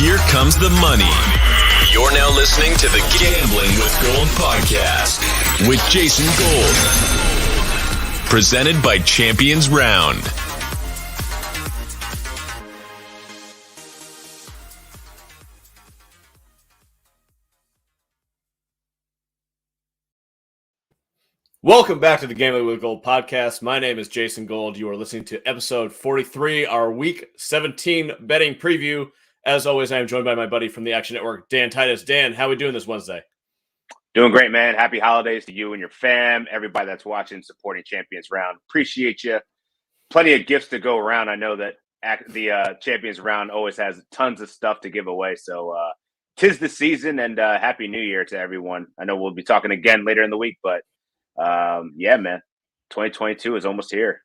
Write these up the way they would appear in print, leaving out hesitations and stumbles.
Here comes the money. You're now listening to the Gambling with Gold podcast with Jason Gold. Presented by Champions Round. Welcome back to the Gambling with Gold podcast. My name is Jason Gold. You are listening to episode 43, our week 17 betting preview. As always, I am joined by my buddy from the Action Network, Dan Titus. Dan, how are we doing this Wednesday? Doing great, man. Happy holidays to you and your fam, everybody that's watching, supporting Champions Round. Appreciate you. Plenty of gifts to go around. I know that the Champions Round always has tons of stuff to give away. So 'tis the season, and Happy New Year to everyone. I know we'll be talking again later in the week, but yeah, man, 2022 is almost here.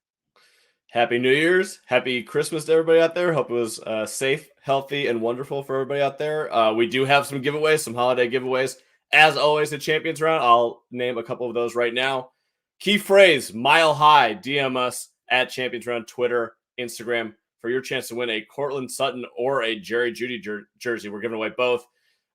Happy New Year's. Happy Christmas to everybody out there. Hope it was safe, healthy, and wonderful for everybody out there. We do have some giveaways, some holiday giveaways. As always, the Champions Round, I'll name a couple of those right now. Key phrase, mile high. DM us at Champions Round, Twitter, Instagram, for your chance to win a Cortland Sutton or a Jerry Jeudy jersey. We're giving away both.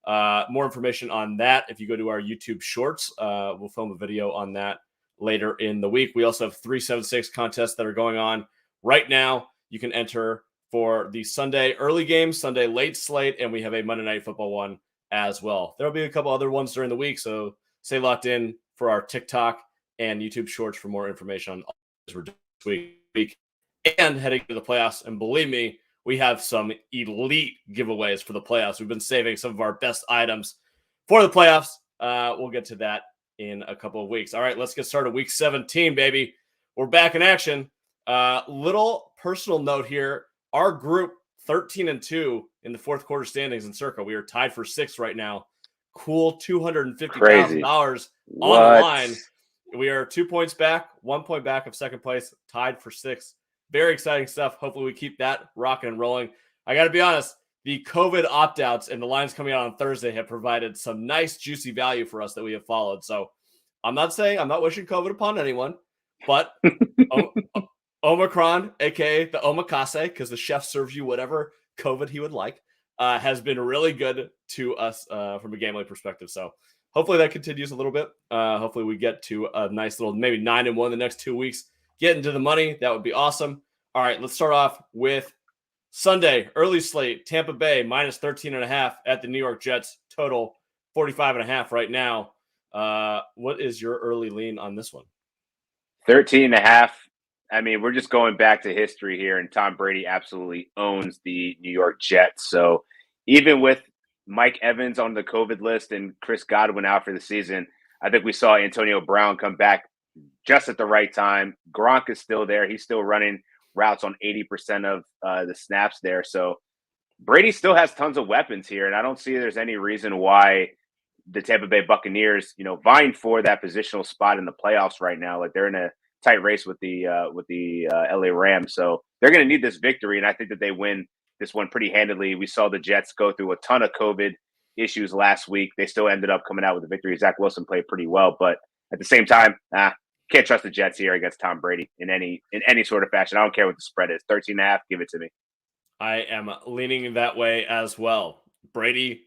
More information on that if you go to our YouTube shorts. We'll film a video on that later in the week. We also have 376 contests that are going on right now. You can enter for the Sunday early game, Sunday late slate, and we have a Monday Night Football one as well. There'll be a couple other ones during the week, so stay locked in for our TikTok and YouTube shorts for more information on all this we're doing this week and heading to the playoffs. And believe me, we have some elite giveaways for the playoffs. We've been saving some of our best items for the playoffs. We'll get to that in a couple of weeks. All right, let's get started. Week 17, baby. We're back in action. Little personal note here. Our group, 13-2 in the fourth quarter standings in Circa. We are tied for sixth right now. Cool $250,000 on the line. We are 2 points back, 1 point back of second place, tied for sixth. Very exciting stuff. Hopefully we keep that rocking and rolling. I got to be honest, the COVID opt-outs and the lines coming out on Thursday have provided some nice juicy value for us that we have followed. So I'm not wishing COVID upon anyone, but Omicron, aka the omakase, because the chef serves you whatever COVID he would like, has been really good to us from a gambling perspective. So hopefully that continues a little bit. Hopefully we get to a nice little maybe 9-1 the next 2 weeks. Get into the money. That would be awesome. All right, let's start off with Sunday, early slate, Tampa Bay minus 13.5 at the New York Jets, total 45.5 right now. What is your early lean on this one? 13.5. I mean, we're just going back to history here, and Tom Brady absolutely owns the New York Jets. So even with Mike Evans on the COVID list and Chris Godwin out for the season, I think we saw Antonio Brown come back just at the right time. Gronk is still there. He's still running routes on 80% of the snaps there. So Brady still has tons of weapons here, and I don't see there's any reason why the Tampa Bay Buccaneers, vying for that positional spot in the playoffs right now. Like, they're in a tight race with the LA Rams. So they're going to need this victory, and I think that they win this one pretty handily. We saw the Jets go through a ton of COVID issues last week. They still ended up coming out with a victory. Zach Wilson played pretty well, but at the same time, can't trust the Jets here against Tom Brady in any sort of fashion. I don't care what the spread is. 13.5, give it to me. I am leaning that way as well. Brady,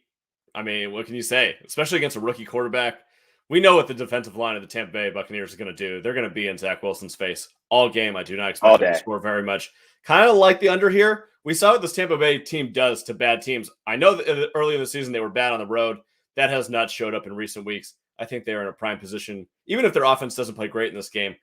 I mean, what can you say? Especially against a rookie quarterback. We know what the defensive line of the Tampa Bay Buccaneers is going to do. They're going to be in Zach Wilson's face all game. I do not expect them to score very much. Kind of like the under here. We saw what this Tampa Bay team does to bad teams. I know that early in the season they were bad on the road. That has not showed up in recent weeks. I think they are in a prime position. Even if their offense doesn't play great in this game,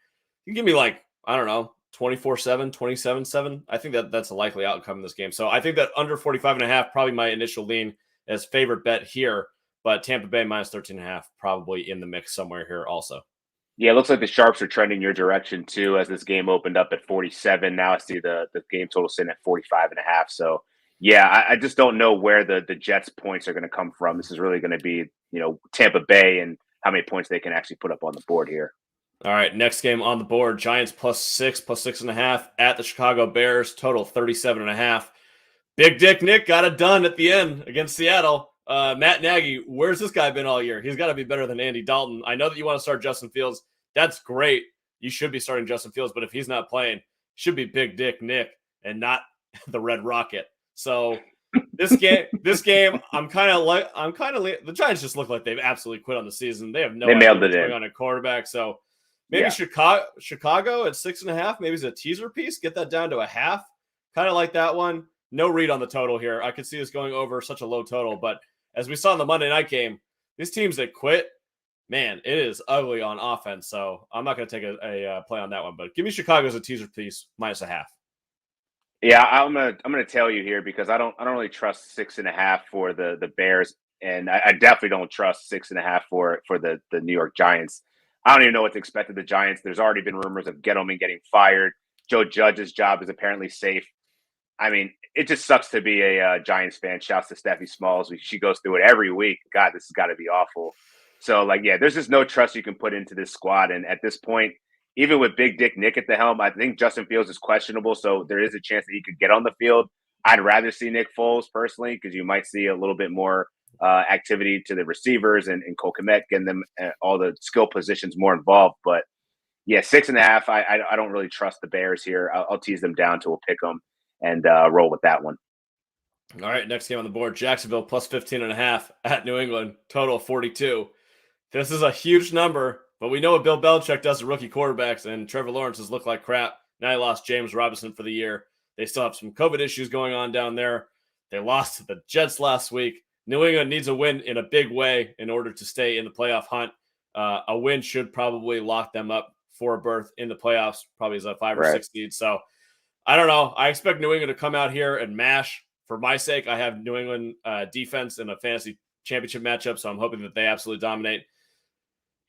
you can give me 24-7, 27-7. I think that's a likely outcome in this game. So I think that under 45.5, probably my initial lean as favorite bet here. But Tampa Bay minus 13.5, probably in the mix somewhere here also. Yeah, it looks like the Sharps are trending your direction too, as this game opened up at 47. Now I see the game total sitting at 45.5. So yeah, I just don't know where the Jets points are going to come from. This is really going to be, Tampa Bay and how many points they can actually put up on the board here. All right, next game on the board, Giants +6, +6.5 at the Chicago Bears, total 37.5. Big Dick Nick got it done at the end against Seattle. Matt Nagy, where's this guy been all year? He's got to be better than Andy Dalton. I know that you want to start Justin Fields. That's great. You should be starting Justin Fields, but if he's not playing, should be Big Dick Nick and not the Red Rocket. So This game, the Giants just look like they've absolutely quit on the season. They have no They idea mailed what's it going in. on at quarterback. So maybe Chicago at 6.5, maybe it's a teaser piece. Get that down to a half. Kind of like that one. No read on the total here. I could see us going over such a low total, but as we saw in the Monday night game, these teams that quit, man, it is ugly on offense. So I'm not going to take a play on that one, but give me Chicago as a teaser piece minus a half. Yeah, I'm gonna tell you here because I don't really trust 6.5 for the Bears, and I definitely don't trust 6.5 for the New York Giants. I don't even know what to expect of the Giants. There's already been rumors of Gettleman getting fired. Joe Judge's job is apparently safe. I mean, it just sucks to be a Giants fan. Shouts to Steffi Smalls. She goes through it every week. God, this has got to be awful. So, like, yeah, there's just no trust you can put into this squad. And at this point, even with Big Dick Nick at the helm, I think Justin Fields is questionable. So there is a chance that he could get on the field. I'd rather see Nick Foles personally because you might see a little bit more activity to the receivers and Cole Kmet getting them all the skill positions more involved. But yeah, 6.5. I don't really trust the Bears here. I'll tease them down to a pick 'em and roll with that one. All right, next game on the board, Jacksonville plus 15.5 at New England, total of 42. This is a huge number, but we know what Bill Belichick does to rookie quarterbacks, and Trevor Lawrence has looked like crap. Now he lost James Robinson for the year. They still have some COVID issues going on down there. They lost to the Jets last week. New England needs a win in a big way in order to stay in the playoff hunt. A win should probably lock them up for a berth in the playoffs, probably as a 5 or 6 seed. So I don't know. I expect New England to come out here and mash. For my sake, I have New England defense in a fantasy championship matchup, so I'm hoping that they absolutely dominate.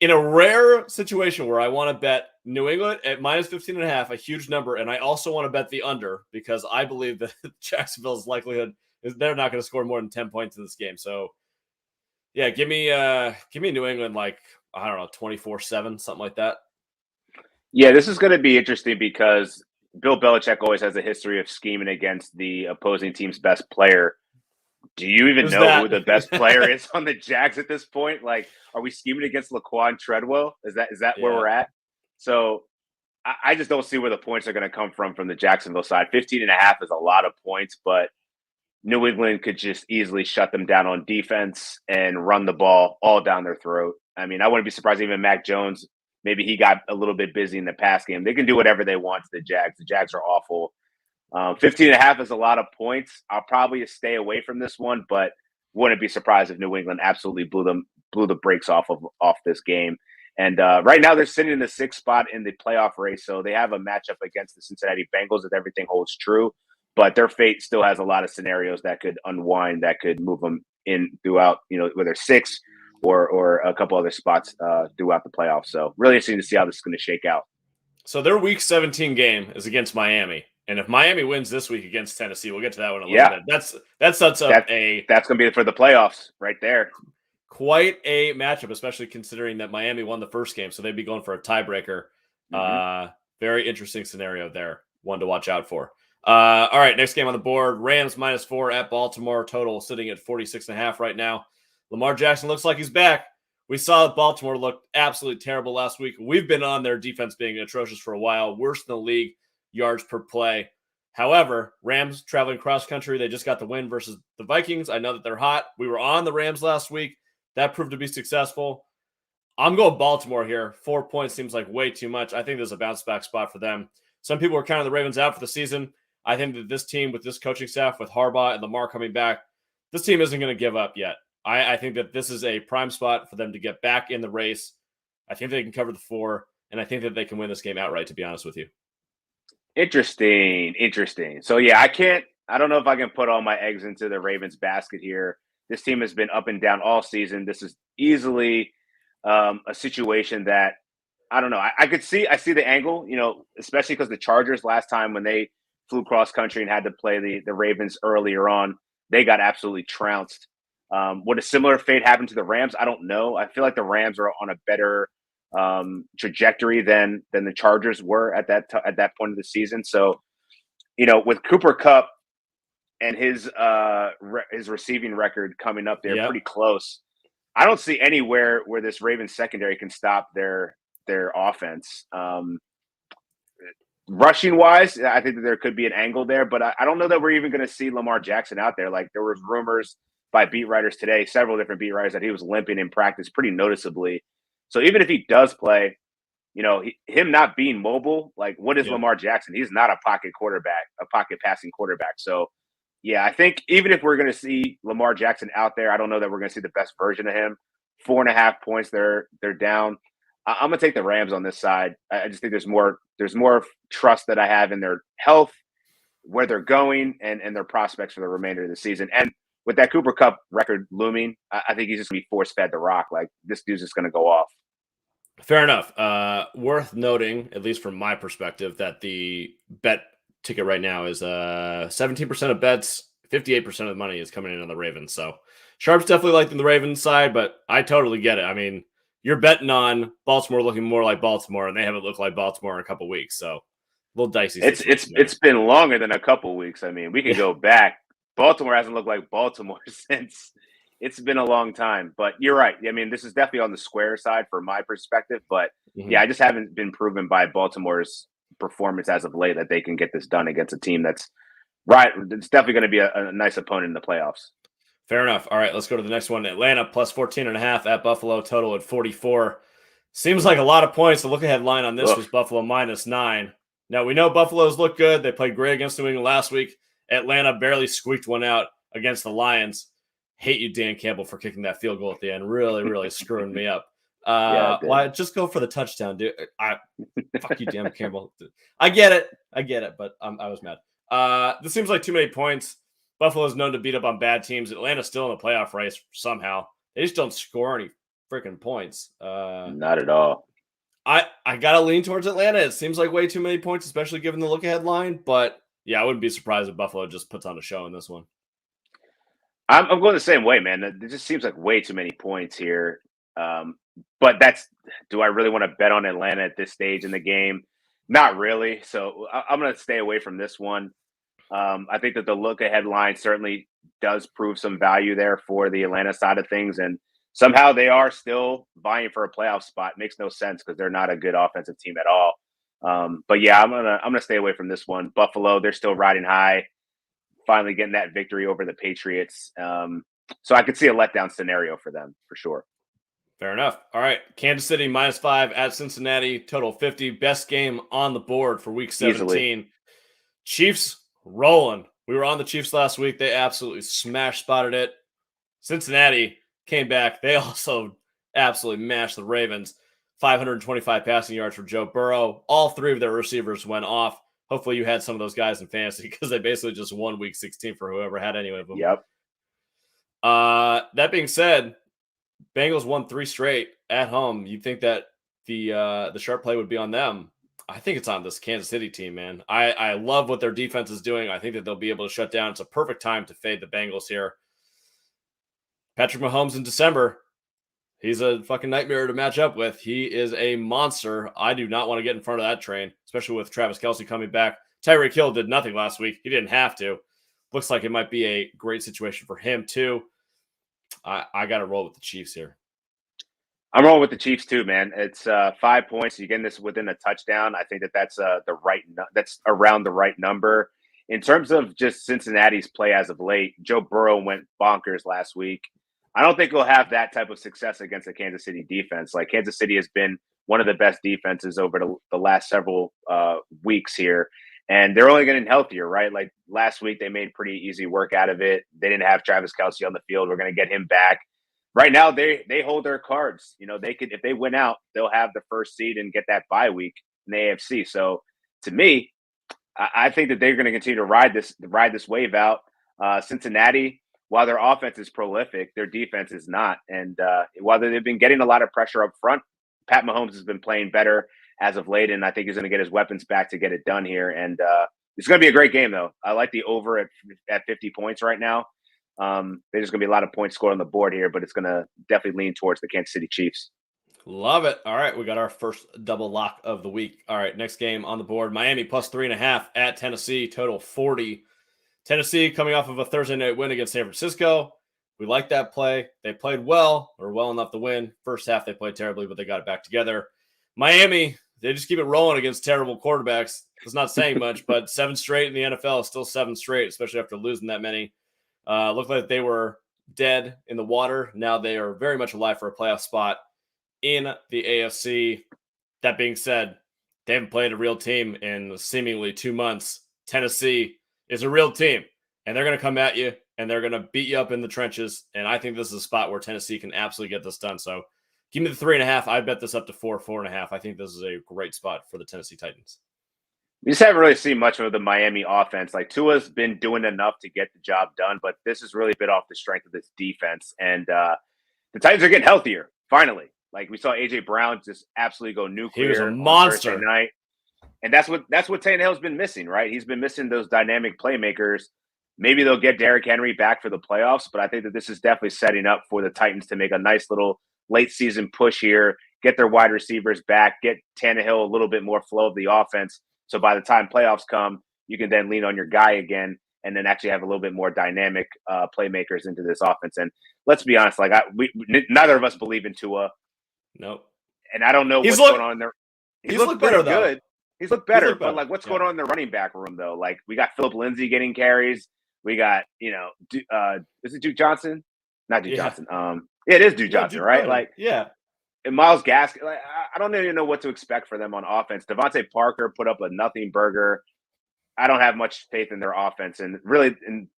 In a rare situation where I want to bet New England at minus 15.5, a huge number, and I also want to bet the under because I believe that Jacksonville's likelihood is they're not going to score more than 10 points in this game. So, yeah, give me New England like, I don't know, 24-7, something like that. Yeah, this is going to be interesting because Bill Belichick always has a history of scheming against the opposing team's best player. Do you even know who the best player is on the Jags at this point? Like, are we scheming against Laquan Treadwell? Is that where we're at? So I just don't see where the points are going to come from the Jacksonville side. 15.5 is a lot of points, but New England could just easily shut them down on defense and run the ball all down their throat. I mean, I wouldn't be surprised even Mac Jones, maybe he got a little bit busy in the pass game. They can do whatever they want to the Jags. The Jags are awful. 15.5 is a lot of points. I'll probably stay away from this one, but wouldn't be surprised if New England absolutely blew the brakes off this game. And right now they're sitting in the 6th spot in the playoff race, so they have a matchup against the Cincinnati Bengals if everything holds true. But their fate still has a lot of scenarios that could unwind, that could move them in throughout, whether 6 or a couple other spots throughout the playoffs. So really interesting to see how this is going to shake out. So their Week 17 game is against Miami. And if Miami wins this week against Tennessee, we'll get to that one in a little bit. That sets up that's going to be for the playoffs right there. Quite a matchup, especially considering that Miami won the first game, so they'd be going for a tiebreaker. Mm-hmm. Very interesting scenario there. One to watch out for. All right, next game on the board, Rams -4 at Baltimore, total sitting at 46.5 right now. Lamar Jackson looks like he's back. We saw Baltimore look absolutely terrible last week. We've been on their defense being atrocious for a while, worse than the league yards per play. However, Rams traveling cross country, they just got the win versus the Vikings. I know that they're hot. We were on the Rams last week. That proved to be successful. I'm going Baltimore here. 4 points seems like way too much. I think there's a bounce back spot for them. Some people are counting the Ravens out for the season. I think that this team with this coaching staff, with Harbaugh and Lamar coming back, this team isn't going to give up yet. I think that this is a prime spot for them to get back in the race. I think they can cover the 4, and I think that they can win this game outright, to be honest with you. Interesting. So, yeah, I don't know if I can put all my eggs into the Ravens basket here. This team has been up and down all season. This is easily a situation that, I don't know. I see the angle, especially because the Chargers last time when they flew cross country and had to play the Ravens earlier on, they got absolutely trounced. Would a similar fate happen to the Rams? I don't know. I feel like the Rams are on a better trajectory than the Chargers were at that point of the season. So, with Cooper Kupp and his receiving record coming up there pretty close, I don't see anywhere where this Ravens secondary can stop their offense. rushing wise, I think that there could be an angle there, but I don't know that we're even going to see Lamar Jackson out there. Like there was rumors by beat writers today, several different beat writers, that he was limping in practice pretty noticeably. So even if he does play, him not being mobile, like what is Lamar Jackson? He's not a pocket quarterback, a pocket passing quarterback. So yeah, I think even if we're going to see Lamar Jackson out there, I don't know that we're going to see the best version of him. 4.5 points, they're down. I'm gonna take the Rams on this side. I just think there's more trust that I have in their health, where they're going, and their prospects for the remainder of the season. And with that Cooper Kupp record looming, I think he's just gonna be force fed the rock. Like this dude's just gonna go off. Fair enough. Worth noting, at least from my perspective, that the bet ticket right now is 17% of bets, 58% of the money is coming in on the Ravens. So Sharp's definitely liking the Ravens side, but I totally get it. I mean, you're betting on Baltimore looking more like Baltimore, and they haven't looked like Baltimore in a couple weeks. So a little dicey. It's been longer than a couple weeks. I mean, we can go back. Baltimore hasn't looked like Baltimore since it's been a long time. But you're right. I mean, this is definitely on the square side from my perspective. But yeah, I just haven't been proven by Baltimore's performance as of late that they can get this done against a team that's right. It's definitely going to be a nice opponent in the playoffs. Fair enough. All right, let's go to the next one. Atlanta plus 14.5 at Buffalo, total at 44. Seems like a lot of points. The look-ahead line on this was Buffalo -9. Now, we know Buffalo's look good. They played great against New England last week. Atlanta barely squeaked one out against the Lions. Hate you, Dan Campbell, for kicking that field goal at the end. Really, really screwing me up. Why just go for the touchdown, dude? Fuck you, Dan Campbell. I get it, but I was mad. This seems like too many points. Buffalo is known to beat up on bad teams. Atlanta's still in the playoff race somehow. They just don't score any freaking points. Not at all. I gotta lean towards Atlanta. It seems like way too many points, especially given the look-ahead line. But yeah, I wouldn't be surprised if Buffalo just puts on a show in this one. I'm going the same way, man. It just seems like way too many points here. But do I really want to bet on Atlanta at this stage in the game? Not really. So I'm going to stay away from this one. I think that the look-ahead line certainly does prove some value there for the Atlanta side of things, and somehow they are still vying for a playoff spot. Makes no sense because they're not a good offensive team at all. But yeah, I'm gonna stay away from this one. Buffalo, they're still riding high, finally getting that victory over the Patriots. So I could see a letdown scenario for them for sure. Fair enough. All right, Kansas City -5 at Cincinnati, total 50. Best game on the board for Week 17. Easily. Chiefs rolling. We were on the Chiefs last week. They absolutely spotted it. Cincinnati came back. They also absolutely mashed the Ravens. 525 passing yards for Joe Burrow. All three of their receivers went off. Hopefully you had some of those guys in fantasy because they basically just won Week 16 for whoever had any of them. Yep. That being said, Bengals won 3 straight at home. You'd think that the sharp play would be on them. I think it's on this Kansas City team, man. I love what their defense is doing. I think that they'll be able to shut down. It's a perfect time to fade the Bengals here. Patrick Mahomes in December, he's a fucking nightmare to match up with. He is a monster. I do not want to get in front of that train, especially with Travis Kelce coming back. Tyreek Hill did nothing last week. He didn't have to. Looks like it might be a great situation for him, too. I got to roll with the Chiefs here. I'm rolling with the Chiefs too, man. It's 5 points. You get this within a touchdown. I think that's that's around the right number. In terms of just Cincinnati's play as of late, Joe Burrow went bonkers last week. I don't think he'll have that type of success against the Kansas City defense. Like Kansas City has been one of the best defenses over the last several weeks here, and they're only getting healthier, right? Like last week, they made pretty easy work out of it. They didn't have Travis Kelce on the field. We're going to get him back. Right now, they hold their cards. You know, they could, if they win out, they'll have the first seed and get that bye week in the AFC. So, to me, I think that they're going to continue to ride this wave out. Cincinnati, while their offense is prolific, their defense is not. And while they've been getting a lot of pressure up front, Pat Mahomes has been playing better as of late, and I think he's going to get his weapons back to get it done here. And it's going to be a great game, though. I like the over at 50 points right now. There's going to be a lot of points scored on the board here, but it's going to definitely lean towards the Kansas City Chiefs. Love it. All right, we got our first double lock of the week. All right, next game on the board, Miami plus 3.5 at Tennessee, total 40. Tennessee coming off of a Thursday night win against San Francisco. We like that play. They played well, or well enough to win. First half, they played terribly, but they got it back together. Miami, they just keep it rolling against terrible quarterbacks. It's not saying much, but 7 straight in the NFL is still 7 straight, especially after losing that many. Looked like they were dead in the water. Now they are very much alive for a playoff spot in the AFC. That being said, they haven't played a real team in seemingly 2 months. Tennessee is a real team, and they're going to come at you, and they're going to beat you up in the trenches. And I think this is a spot where Tennessee can absolutely get this done. So give me the 3.5. I bet this up to 4.5. I think this is a great spot for the Tennessee Titans. We just haven't really seen much of the Miami offense. Like Tua's been doing enough to get the job done, but this has really been off the strength of this defense. And the Titans are getting healthier, finally. Like we saw AJ Brown just absolutely go nuclear. He was a monster on Thursday night. And that's what Tannehill's been missing, right? He's been missing those dynamic playmakers. Maybe they'll get Derrick Henry back for the playoffs, but I think that this is definitely setting up for the Titans to make a nice little late season push here, get their wide receivers back, get Tannehill a little bit more flow of the offense. So by the time playoffs come, you can then lean on your guy again and then actually have a little bit more dynamic playmakers into this offense. And let's be honest, like neither of us believe in Tua. Nope. And I don't know what's going on there. He's looked better, good. He's looked better, but like what's going on in the running back room though? Like we got Philip Lindsay getting carries. We got, is it Duke Johnson? Not Duke Johnson. It is Duke Johnson, right? Johnson. Like, yeah. And Myles Gaskin, like, I don't even know what to expect for them on offense. Devontae Parker put up a nothing burger. I don't have much faith in their offense, and really,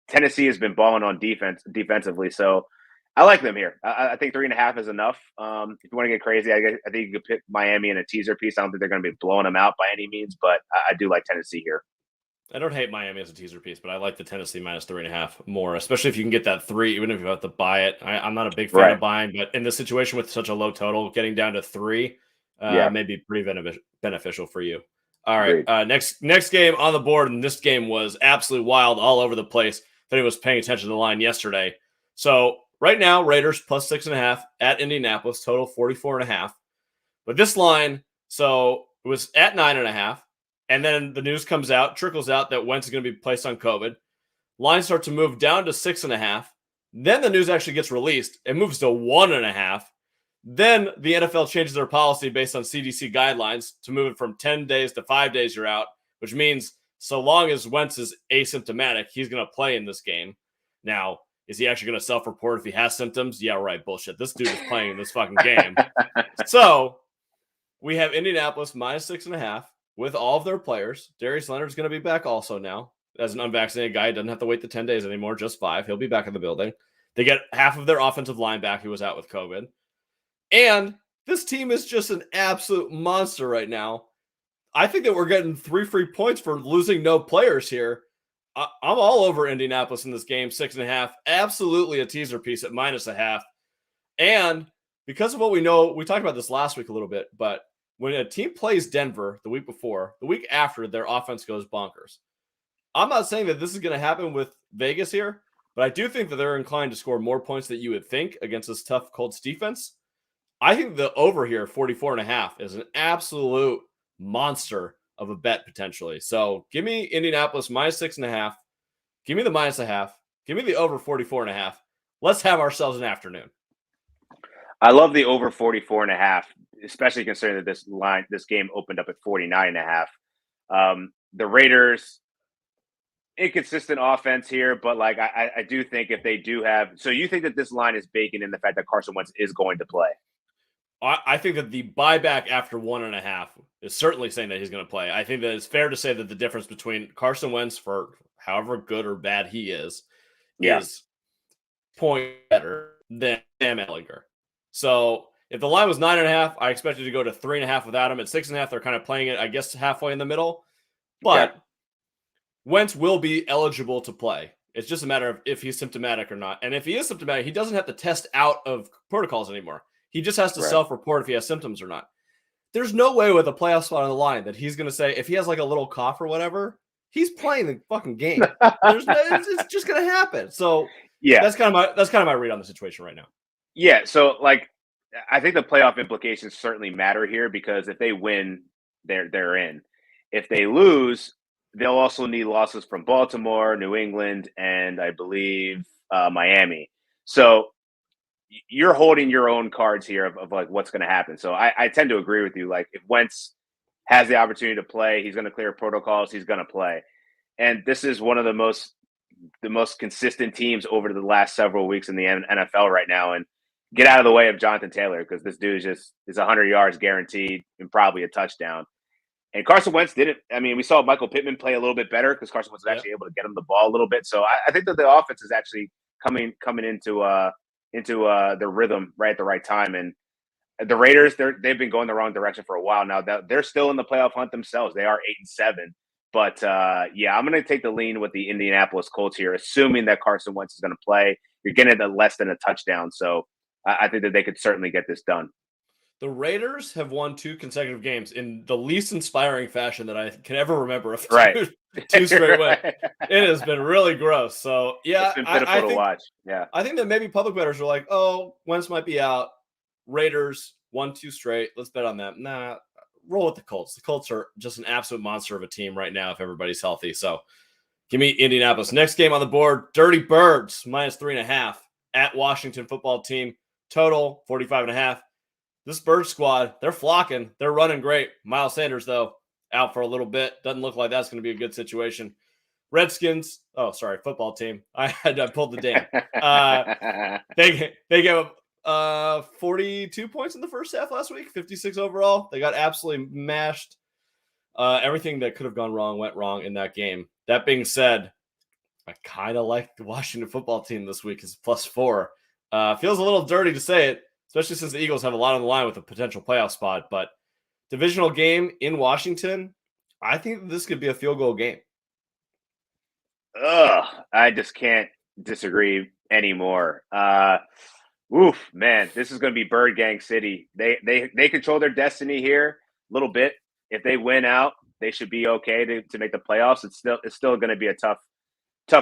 Tennessee has been balling on defensively. So I like them here. I think 3.5 is enough. If you want to get crazy, I think you could pick Miami in a teaser piece. I don't think they're going to be blowing them out by any means, but I do like Tennessee here. I don't hate Miami as a teaser piece, but I like the Tennessee minus 3.5 more, especially if you can get that 3, even if you have to buy it. I'm not a big fan of buying, but in this situation with such a low total, getting down to 3 may be pretty beneficial for you. All right, next game on the board, and this game was absolutely wild all over the place. If anyone was paying attention to the line yesterday. So right now, Raiders plus 6.5 at Indianapolis, total 44.5. But this line, so it was at 9.5. And then the news trickles out that Wentz is going to be placed on COVID. Lines start to move down to 6.5. Then the news actually gets released. It moves to 1.5. Then the NFL changes their policy based on CDC guidelines to move it from 10 days to 5 days you're out, which means so long as Wentz is asymptomatic, he's going to play in this game. Now, is he actually going to self-report if he has symptoms? Yeah, right. Bullshit. This dude is playing in this fucking game. So we have Indianapolis minus 6.5. With all of their players. Darius Leonard's going to be back also now. As an unvaccinated guy, he doesn't have to wait the 10 days anymore, just 5. He'll be back in the building. They get half of their offensive line back who was out with COVID. And this team is just an absolute monster right now. I think that we're getting 3 free points for losing no players here. I'm all over Indianapolis in this game, 6.5. Absolutely a teaser piece at -0.5. And because of what we know, we talked about this last week a little bit, but when a team plays Denver the week before, the week after, their offense goes bonkers. I'm not saying that this is going to happen with Vegas here, but I do think that they're inclined to score more points than you would think against this tough Colts defense. I think the over here, 44.5, is an absolute monster of a bet potentially. So give me Indianapolis minus 6.5. Give me the -0.5. Give me the over 44.5. Let's have ourselves an afternoon. I love the over 44.5, especially considering that this game opened up at 49.5. The Raiders, inconsistent offense here, but like I do think if they do have, so you think that this line is baking in the fact that Carson Wentz is going to play? I think that the buyback after 1.5 is certainly saying that he's going to play. I think that it's fair to say that the difference between Carson Wentz, for however good or bad he is point better than Sam Ehlinger. So if the line was 9.5, I expected to go to 3.5 without him. At 6.5, they're kind of playing it, I guess, halfway in the middle. But Wentz will be eligible to play. It's just a matter of if he's symptomatic or not. And if he is symptomatic, he doesn't have to test out of protocols anymore. He just has to self-report if he has symptoms or not. There's no way with a playoff spot on the line that he's going to say, if he has like a little cough or whatever, he's playing the fucking game. It's just going to happen. So that's kind of my read on the situation right now. Yeah, so like I think the playoff implications certainly matter here because if they win, they're in. If they lose, they'll also need losses from Baltimore, New England, and I believe Miami. So you're holding your own cards here of like what's going to happen. So I tend to agree with you. Like if Wentz has the opportunity to play. He's going to clear protocols. He's going to play. And this is one of the most consistent teams over the last several weeks in the NFL right now. And get out of the way of Jonathan Taylor, because this dude is 100 yards guaranteed and probably a touchdown. And Carson Wentz didn't. I mean, we saw Michael Pittman play a little bit better because Carson Wentz was actually able to get him the ball a little bit. So I think that the offense is actually coming into the rhythm right at the right time. And the Raiders, they've been going the wrong direction for a while now. They're still in the playoff hunt themselves. They are 8-7. But I'm going to take the lean with the Indianapolis Colts here, assuming that Carson Wentz is going to play. You're getting it less than a touchdown, so I think that they could certainly get this done. The Raiders have won 2 consecutive games in the least inspiring fashion that I can ever remember of two straight wins. It has been really gross. So, yeah. It's been pitiful to watch. Yeah. I think that maybe public bettors are like, oh, Wentz might be out. Raiders, 1-2 straight. Let's bet on that. Nah, roll with the Colts. The Colts are just an absolute monster of a team right now if everybody's healthy. So, give me Indianapolis. Next game on the board, Dirty Birds, -3.5 at Washington football team. Total, 45.5. This Bird squad, they're flocking. They're running great. Miles Sanders, though, out for a little bit. Doesn't look like that's going to be a good situation. Redskins, football team. I pulled the damn. They gave up 42 points in the first half last week, 56 overall. They got absolutely mashed. Everything that could have gone wrong went wrong in that game. That being said, I kind of like the Washington football team this week as +4. Feels a little dirty to say it, especially since the Eagles have a lot on the line with a potential playoff spot. But divisional game in Washington, I think this could be a field goal game. I just can't disagree anymore. Man, this is going to be Bird Gang City. They control their destiny here a little bit. If they win out, they should be okay to make the playoffs. It's still going to be a tough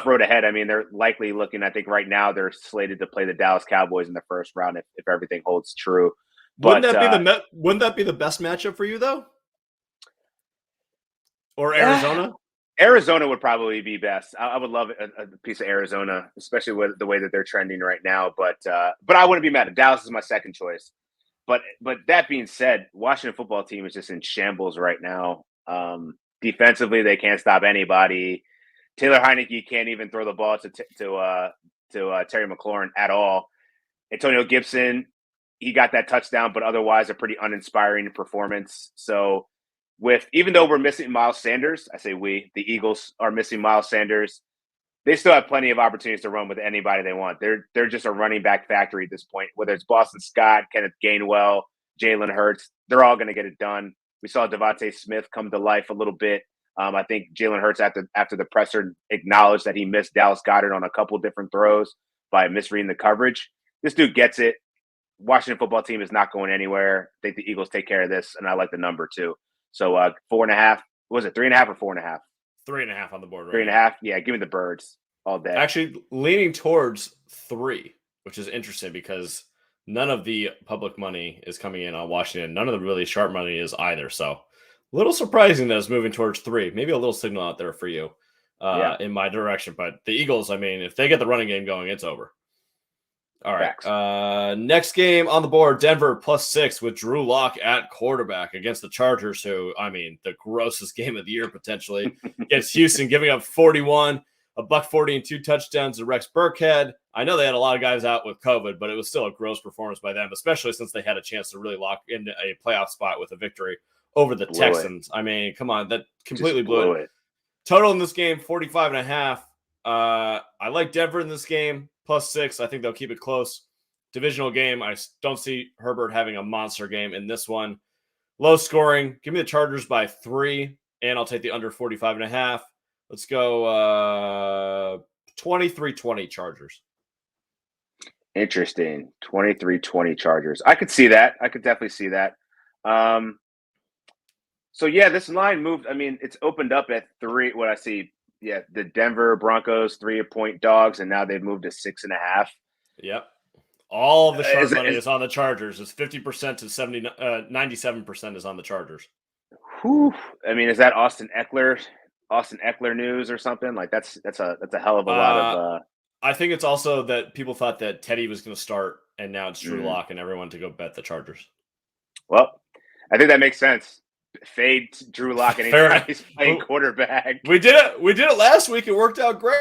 road ahead. I mean, they're likely looking, I think right now they're slated to play the Dallas Cowboys in the first round if everything holds true. Wouldn't that be the best matchup for you though? Or Arizona? Arizona would probably be best. I would love a piece of Arizona, especially with the way that they're trending right now. But I wouldn't be mad. Dallas is my second choice. But that being said, Washington football team is just in shambles right now. Defensively, they can't stop anybody. Taylor Heineke can't even throw the ball to Terry McLaurin at all. Antonio Gibson, he got that touchdown, but otherwise a pretty uninspiring performance. So even though we're missing Miles Sanders, I say the Eagles are missing Miles Sanders. They still have plenty of opportunities to run with anybody they want. They're just a running back factory at this point. Whether it's Boston Scott, Kenneth Gainwell, Jalen Hurts, they're all going to get it done. We saw Devontae Smith come to life a little bit. I think Jalen Hurts after the presser acknowledged that he missed Dallas Goedert on a couple different throws by misreading the coverage. This dude gets it. Washington football team is not going anywhere. I think the Eagles take care of this, and I like the number too. So 4.5. Was it 3.5 or 4.5? 3.5 on the board. 3.5. Yeah, give me the Birds all day. Actually, leaning towards 3, which is interesting because none of the public money is coming in on Washington. None of the really sharp money is either. So a little surprising that it's moving towards 3. Maybe a little signal out there for you in my direction. But the Eagles, I mean, if they get the running game going, it's over. All right. Next game on the board, Denver +6 with Drew Lock at quarterback against the Chargers, who, I mean, the grossest game of the year potentially. Against Houston, giving up 41, $140 and 2 touchdowns to Rex Burkhead. I know they had a lot of guys out with COVID, but it was still a gross performance by them, especially since they had a chance to really lock into a playoff spot with a victory over the Texans. I mean, come on, that completely blew it. Total in this game, 45.5. I like Denver in this game, +6. I think they'll keep it close. Divisional game, I don't see Herbert having a monster game in this one. Low scoring, give me the Chargers by 3, and I'll take the under 45.5. Let's go 23-20 Chargers. Interesting. 23-20 Chargers. I could see that. I could definitely see that. So, yeah, this line moved. I mean, it's opened up at 3. What I see, yeah, the Denver Broncos 3-point dogs, and now they've moved to 6.5. Yep. All the sharp money is on the Chargers. It's 50% to 97% is on the Chargers. Whew. I mean, is that Austin Eckler news or something? Like that's a hell of a lot of. I think it's also that people thought that Teddy was going to start, and now it's Drew Lock, and everyone to go bet the Chargers. Well, I think that makes sense. fade Drew Lock Fair. anytime he's playing quarterback. We did it last week. It worked out great.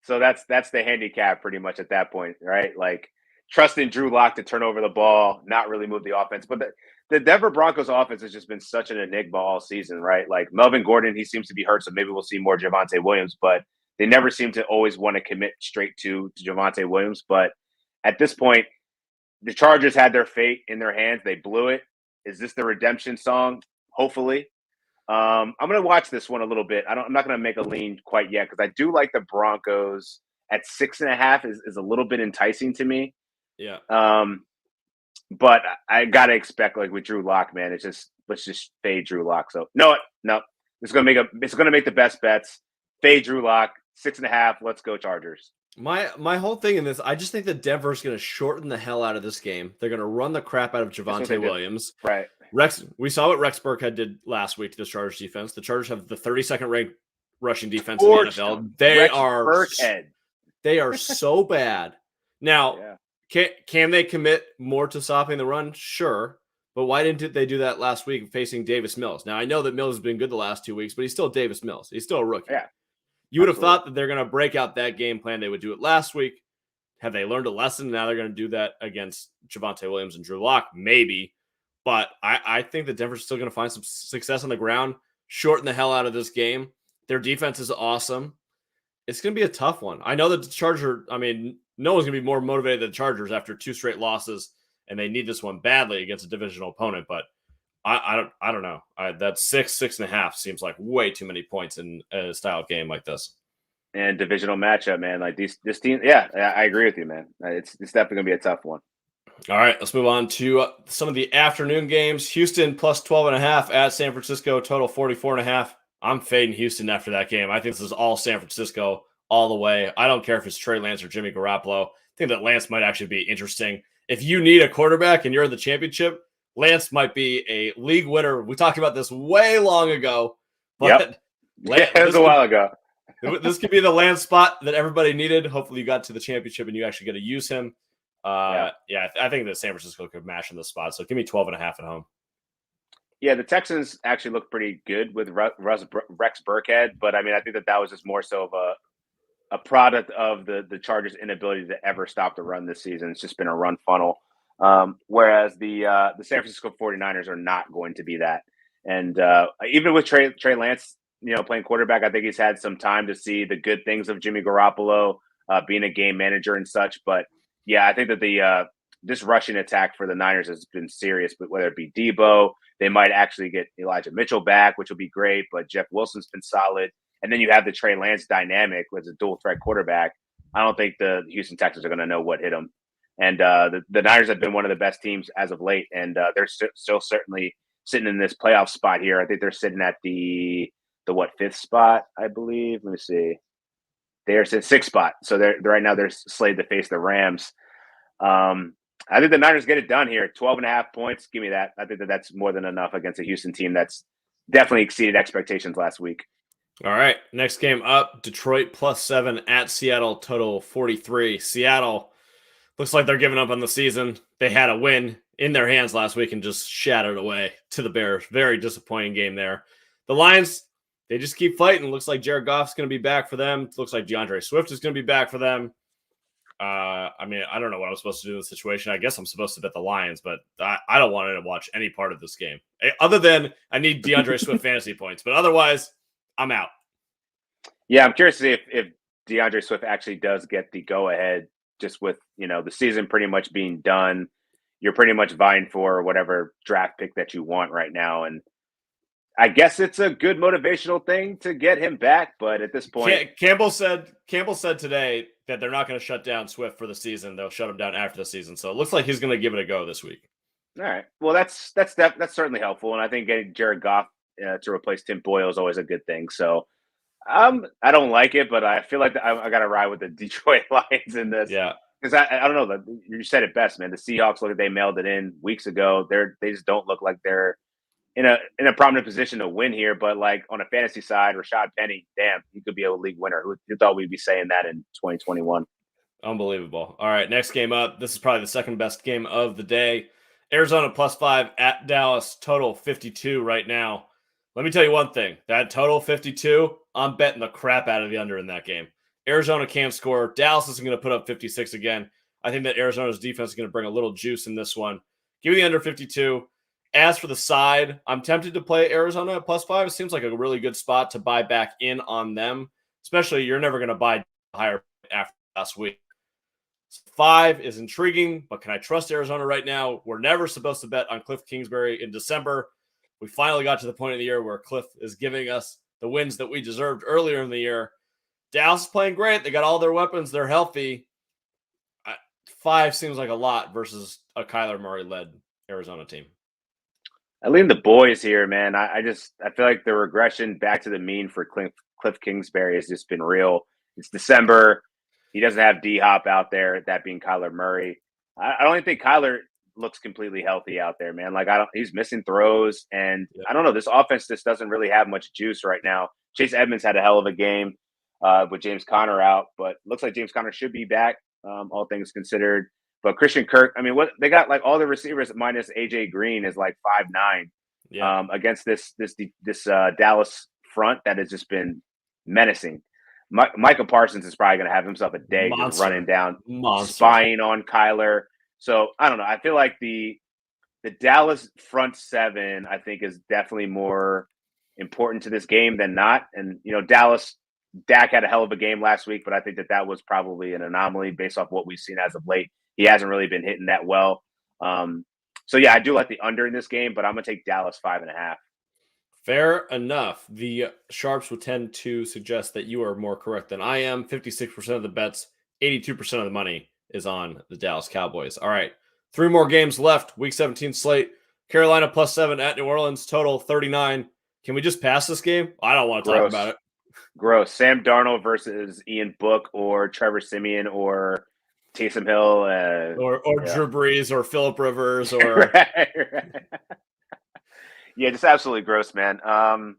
So that's the handicap pretty much at that point, right? Like trusting Drew Lock to turn over the ball, not really move the offense. But the Denver Broncos offense has just been such an enigma all season, right? Like Melvin Gordon, he seems to be hurt, so maybe we'll see more Javonte Williams, but they never seem to always want to commit straight to Javonte Williams. But at this point, the Chargers had their fate in their hands. They blew it. Is this the redemption song? Hopefully. I'm going to watch this one a little bit. I'm not going to make a lean quite yet because I do like the Broncos at 6.5 is a little bit enticing to me. Yeah. But I got to expect like with Drew Lock, man, let's just fade Drew Lock. So no. It's going to make the best bets. Fade Drew Lock, 6.5. Let's go Chargers. My whole thing in this, I just think that Denver's going to shorten the hell out of this game. They're going to run the crap out of Javonte Williams. Right. We saw what Rex Burkhead did last week to the Chargers defense. The Chargers have the 32nd ranked rushing defense in the NFL. They are so bad. Now, can they commit more to stopping the run? Sure. But why didn't they do that last week facing Davis Mills? Now, I know that Mills has been good the last 2 weeks, but he's still Davis Mills. He's still a rookie. Yeah. You would have thought that they're going to break out that game plan. They would do it last week. Have they learned a lesson? Now they're going to do that against Javonte Williams and Drew Lock? Maybe. But I think that Denver's still going to find some success on the ground, shorten the hell out of this game. Their defense is awesome. It's going to be a tough one. I know that no one's going to be more motivated than the Chargers after 2 straight losses, and they need this one badly against a divisional opponent. But I don't know. That 6.5 seems like way too many points in a style game like this. And divisional matchup, man. Like this team, yeah, I agree with you, man. It's definitely gonna be a tough one. All right, let's move on to some of the afternoon games. Houston plus 12.5 at San Francisco, total 44.5. I'm fading Houston after that game. I think this is all San Francisco all the way. I don't care if it's Trey Lance or Jimmy Garoppolo. I think that Lance might actually be interesting. If you need a quarterback and you're in the championship, Lance might be a league winner. We talked about this way long ago. But it was a while ago. This could be the Lance spot that everybody needed. Hopefully you got to the championship and you actually get to use him. I think that San Francisco could mash in the spot. So give me 12.5 at home. Yeah, the Texans actually look pretty good with Rex Burkhead. But, I think that was just more so of a product of the Chargers' inability to ever stop the run this season. It's just been a run funnel. Whereas the San Francisco 49ers are not going to be that. And even with Trey Lance, playing quarterback, I think he's had some time to see the good things of Jimmy Garoppolo, being a game manager and such. But yeah, I think that this rushing attack for the Niners has been serious, but whether it be Debo, they might actually get Elijah Mitchell back, which will be great. But Jeff Wilson's been solid. And then you have the Trey Lance dynamic with a dual threat quarterback. I don't think the Houston Texans are going to know what hit them. And the Niners have been one of the best teams as of late. And they're still certainly sitting in this playoff spot here. I think they're sitting at the 5th spot, I believe. Let me see. They're at 6th spot. So right now they're slated to face the Rams. I think the Niners get it done here. 12.5 points. Give me that. I think that's more than enough against a Houston team that's definitely exceeded expectations last week. All right. Next game up, Detroit plus 7 at Seattle, total 43. Seattle looks like they're giving up on the season. They had a win in their hands last week and just shattered away to the Bears. Very disappointing game there. The Lions, they just keep fighting. Looks like Jared Goff's going to be back for them. Looks like DeAndre Swift is going to be back for them. I don't know what I'm supposed to do in this situation. I guess I'm supposed to bet the Lions, but I don't want to watch any part of this game. Other than I need DeAndre Swift fantasy points, but otherwise, I'm out. Yeah, I'm curious to see if DeAndre Swift actually does get the go-ahead, just with, the season pretty much being done. You're pretty much vying for whatever draft pick that you want right now. And I guess it's a good motivational thing to get him back. But at this point, Campbell said today that they're not going to shut down Swift for the season. They'll shut him down after the season. So it looks like he's going to give it a go this week. All right. Well, that's certainly helpful. And I think getting Jared Goff to replace Tim Boyle is always a good thing. So I don't like it, but I feel like I got to ride with the Detroit Lions in this. Yeah. Because I don't know. You said it best, man. The Seahawks, look like they mailed it in weeks ago. They just don't look like they're in a prominent position to win here. But like on a fantasy side, Rashad Penny, damn, he could be a league winner. Who thought we'd be saying that in 2021? Unbelievable. All right, next game up. This is probably the second best game of the day. Arizona +5 at Dallas, total 52 right now. Let me tell you one thing. That total 52, I'm betting the crap out of the under in that game. Arizona can't score. Dallas isn't going to put up 56 again. I think that Arizona's defense is going to bring a little juice in this one. Give me the under 52. As for the side, I'm tempted to play Arizona at +5. It seems like a really good spot to buy back in on them, especially you're never going to buy higher after last week. 5 is intriguing, but can I trust Arizona right now? We're never supposed to bet on Cliff Kingsbury in December. We finally got to the point of the year where Cliff is giving us the wins that we deserved earlier in the year. Dallas is playing great. They got all their weapons. They're healthy. 5 seems like a lot versus a Kyler Murray-led Arizona team. I lean the boys here, man. I feel like the regression back to the mean for Cliff Kingsbury has just been real. It's December. He doesn't have D-Hop out there, that being Kyler Murray. I don't even think Kyler looks completely healthy out there, man. Like, he's missing throws, and I don't know. This offense just doesn't really have much juice right now. Chase Edmonds had a hell of a game with James Conner out, but looks like James Conner should be back, all things considered. But Christian Kirk, I mean, what they got, like, all the receivers minus AJ Green is like 5'9" against this Dallas front that has just been menacing. Micah Parsons is probably going to have himself a day just running down, spying on Kyler. So I don't know. I feel like the Dallas front seven, I think, is definitely more important to this game than not. And, Dak had a hell of a game last week, but I think that was probably an anomaly based off what we've seen as of late. He hasn't really been hitting that well. So I do like the under in this game, but I'm going to take Dallas 5.5. Fair enough. The sharps would tend to suggest that you are more correct than I am. 56% of the bets, 82% of the money is on the Dallas Cowboys. All right. 3 more games left. Week 17 slate. Carolina +7 at New Orleans, total 39. Can we just pass this game? I don't want to talk about it. Gross. Sam Darnold versus Ian Book or Trevor Siemian or Taysom Hill. Or Drew Brees or Phillip Rivers or right. Yeah, just absolutely gross, man. I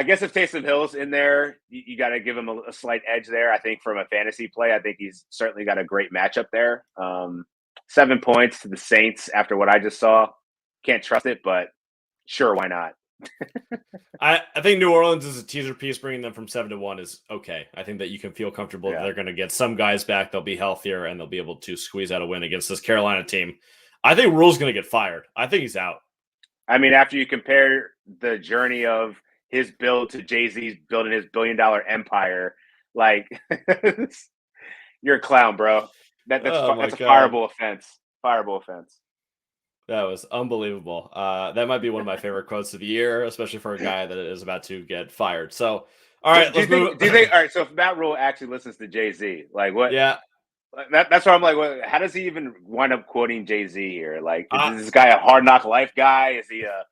guess if Taysom Hill's in there, you got to give him a slight edge there. I think from a fantasy play, I think he's certainly got a great matchup there. 7 points to the Saints after what I just saw. Can't trust it, but sure, why not? I think New Orleans is a teaser piece. Bringing them from 7-1 is okay. I think that you can feel comfortable that they're going to get some guys back. They'll be healthier, and they'll be able to squeeze out a win against this Carolina team. I think Rule's going to get fired. I think he's out. I mean, after you compare the journey of his build to Jay-Z's building his billion-dollar empire, like, you're a clown, bro. That's a fireable offense. Fireable offense. That was unbelievable. That might be one of my favorite quotes of the year, especially for a guy that is about to get fired. So, all right, do you think? All right, so if Matt Rule actually listens to Jay-Z, like what? Yeah. That's why I'm like, how does he even wind up quoting Jay-Z here? Like, is this guy a Hard Knock Life guy? Is he a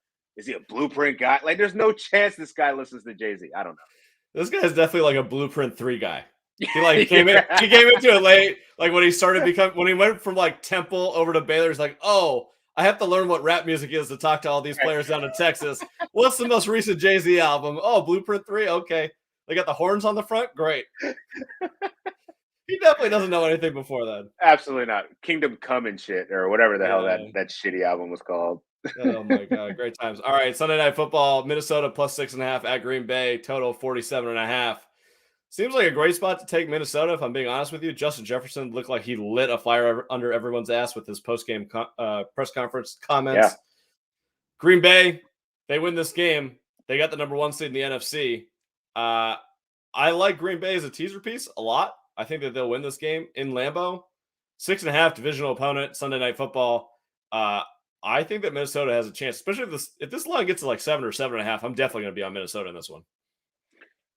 Blueprint guy? Like, there's no chance this guy listens to Jay-Z. I don't know. This guy's definitely like a Blueprint 3 guy. He came into it late. Like when he went from like Temple over to Baylor, he's like, oh, I have to learn what rap music is to talk to all these players down in Texas. What's the most recent Jay-Z album? Oh, Blueprint 3. Okay. They got the horns on the front. Great. He definitely doesn't know anything before then. Absolutely not. Kingdom Come and shit, or whatever the hell that shitty album was called. Oh my God. Great times. All right. Sunday Night Football, Minnesota +6.5 at Green Bay, total 47.5. Seems like a great spot to take Minnesota, if I'm being honest with you. Justin Jefferson looked like he lit a fire under everyone's ass with his post-game press conference comments. Yeah. Green Bay, they win this game. They got the number 1 seed in the NFC. I like Green Bay as a teaser piece a lot. I think that they'll win this game in Lambeau. 6.5 divisional opponent, Sunday Night Football. I think that Minnesota has a chance, especially if this line gets to like 7 or 7.5. I'm definitely going to be on Minnesota in this one.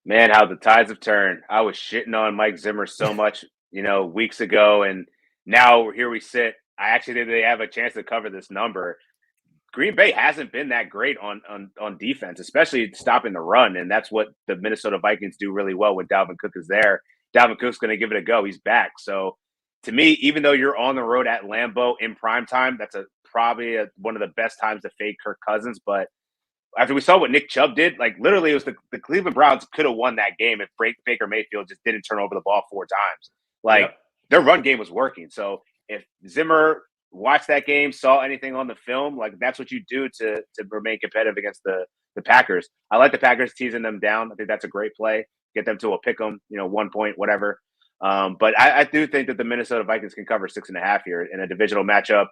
Man, how the tides have turned. I was shitting on Mike Zimmer so much, weeks ago, and now here we sit. I actually think they have a chance to cover this number. Green Bay hasn't been that great on defense, especially stopping the run, and that's what the Minnesota Vikings do really well when Dalvin Cook is there. Dalvin Cook's going to give it a go. He's back. So, to me, even though you're on the road at Lambeau in prime time, that's probably one of the best times to fade Kirk Cousins. But after we saw what Nick Chubb did, like literally it was the Cleveland Browns could have won that game if Baker Mayfield just didn't turn over the ball 4 times. Like their run game was working. So if Zimmer watched that game, saw anything on the film, like that's what you do to remain competitive against the Packers. I like the Packers teasing them down. I think that's a great play. Get them to a pick 'em, 1 point, whatever. But I do think that the Minnesota Vikings can cover 6.5 here in a divisional matchup.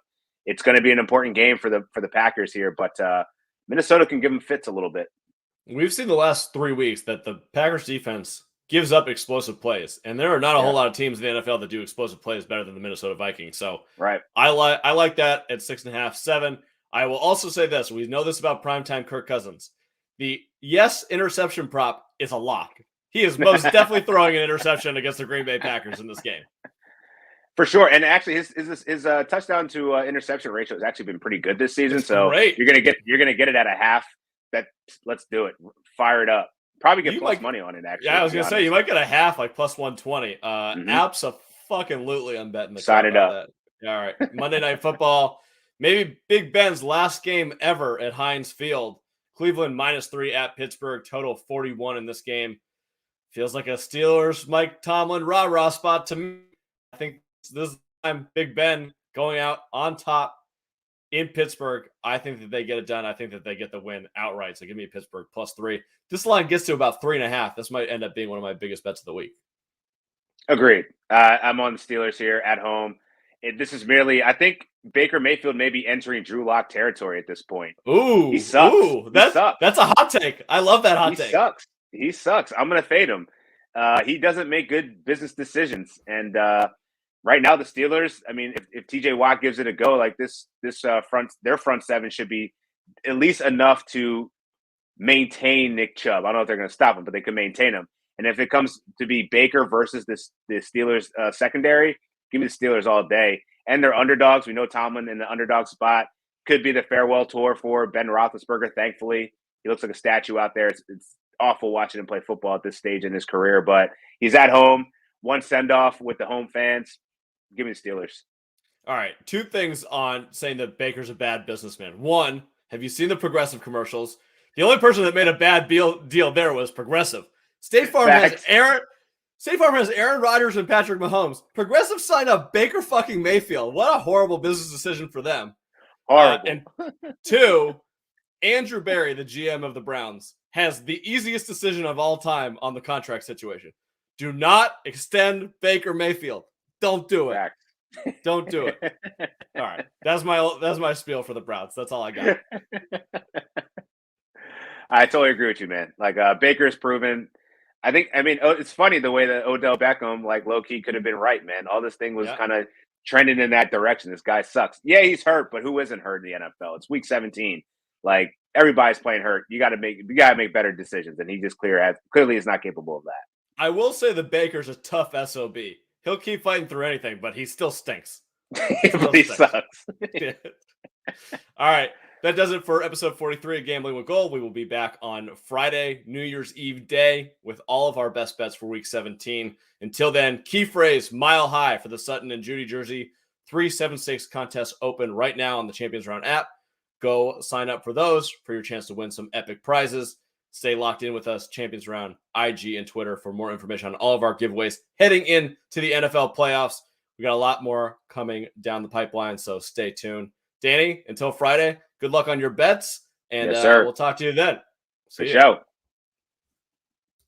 It's going to be an important game for the Packers here, but Minnesota can give them fits a little bit. We've seen the last 3 weeks that the Packers defense gives up explosive plays, and there are not a whole lot of teams in the NFL that do explosive plays better than the Minnesota Vikings. So right, I like that at 6.5, 7. I will also say this: we know this about primetime Kirk Cousins. The interception prop is a lock. He is most definitely throwing an interception against the Green Bay Packers in this game. For sure, and actually, his touchdown to interception ratio has actually been pretty good this season. It's so great. You're gonna get it at a half. Let's do it. Fire it up. Probably get plus money on it. Actually, yeah, I was gonna say you might get a half, like plus 120. Absolutely, I'm betting the sign it up. That. All right, Monday Night Football. Maybe Big Ben's last game ever at Heinz Field. Cleveland -3 at Pittsburgh. Total 41 in this game. Feels like a Steelers Mike Tomlin rah-rah spot to me. I think this time Big Ben going out on top in Pittsburgh. I think that they get it done. I think that they get the win outright. So give me Pittsburgh +3. This line gets to about 3.5. This might end up being one of my biggest bets of the week. Agreed. I'm on the Steelers here at home. This is merely, I think Baker Mayfield may be entering Drew Lock territory at this point. Ooh, he sucks. That's a hot take. I love that hot take. He sucks. I'm going to fade him. He doesn't make good business decisions. And right now, the Steelers, I mean, if TJ Watt gives it a go, like their front seven should be at least enough to maintain Nick Chubb. I don't know if they're going to stop him, but they can maintain him. And if it comes to be Baker versus the Steelers secondary, give me the Steelers all day. And they're underdogs. We know Tomlin in the underdog spot. Could be the farewell tour for Ben Roethlisberger, thankfully. He looks like a statue out there. It's awful watching him play football at this stage in his career, but he's at home. One send-off with the home fans. Give me the Steelers. All right. 2 things on saying that Baker's a bad businessman. 1, have you seen the Progressive commercials? The only person that made a bad deal there was Progressive. State Farm has Aaron Rodgers and Patrick Mahomes. Progressive signed up Baker fucking Mayfield. What a horrible business decision for them. Horrible. And 2, Andrew Berry, the GM of the Browns, has the easiest decision of all time on the contract situation. Do not extend Baker Mayfield. Don't do it. Fact. Don't do it. All right. That's my spiel for the Browns. That's all I got. I totally agree with you, man. Like Baker's proven. It's funny the way that Odell Beckham, like low-key, could have been right, man. All this thing was kind of trending in that direction. This guy sucks. Yeah, he's hurt, but who isn't hurt in the NFL? It's week 17. Like everybody's playing hurt. You got to make better decisions, and he just clearly is not capable of that. I will say that Baker's a tough SOB. He'll keep fighting through anything, but he still stinks. He sucks. All right. That does it for episode 43 of Gambling with Gold. We will be back on Friday, New Year's Eve day, with all of our best bets for week 17. Until then, key phrase, mile high for the Sutton and Judy jersey. 376 contests open right now on the Champions Round app. Go sign up for those for your chance to win some epic prizes. Stay locked in with us, Champions Round, IG, and Twitter for more information on all of our giveaways heading into the NFL playoffs. We got a lot more coming down the pipeline, so stay tuned. Danny, until Friday, good luck on your bets, and yes, sir. We'll talk to you then. See you.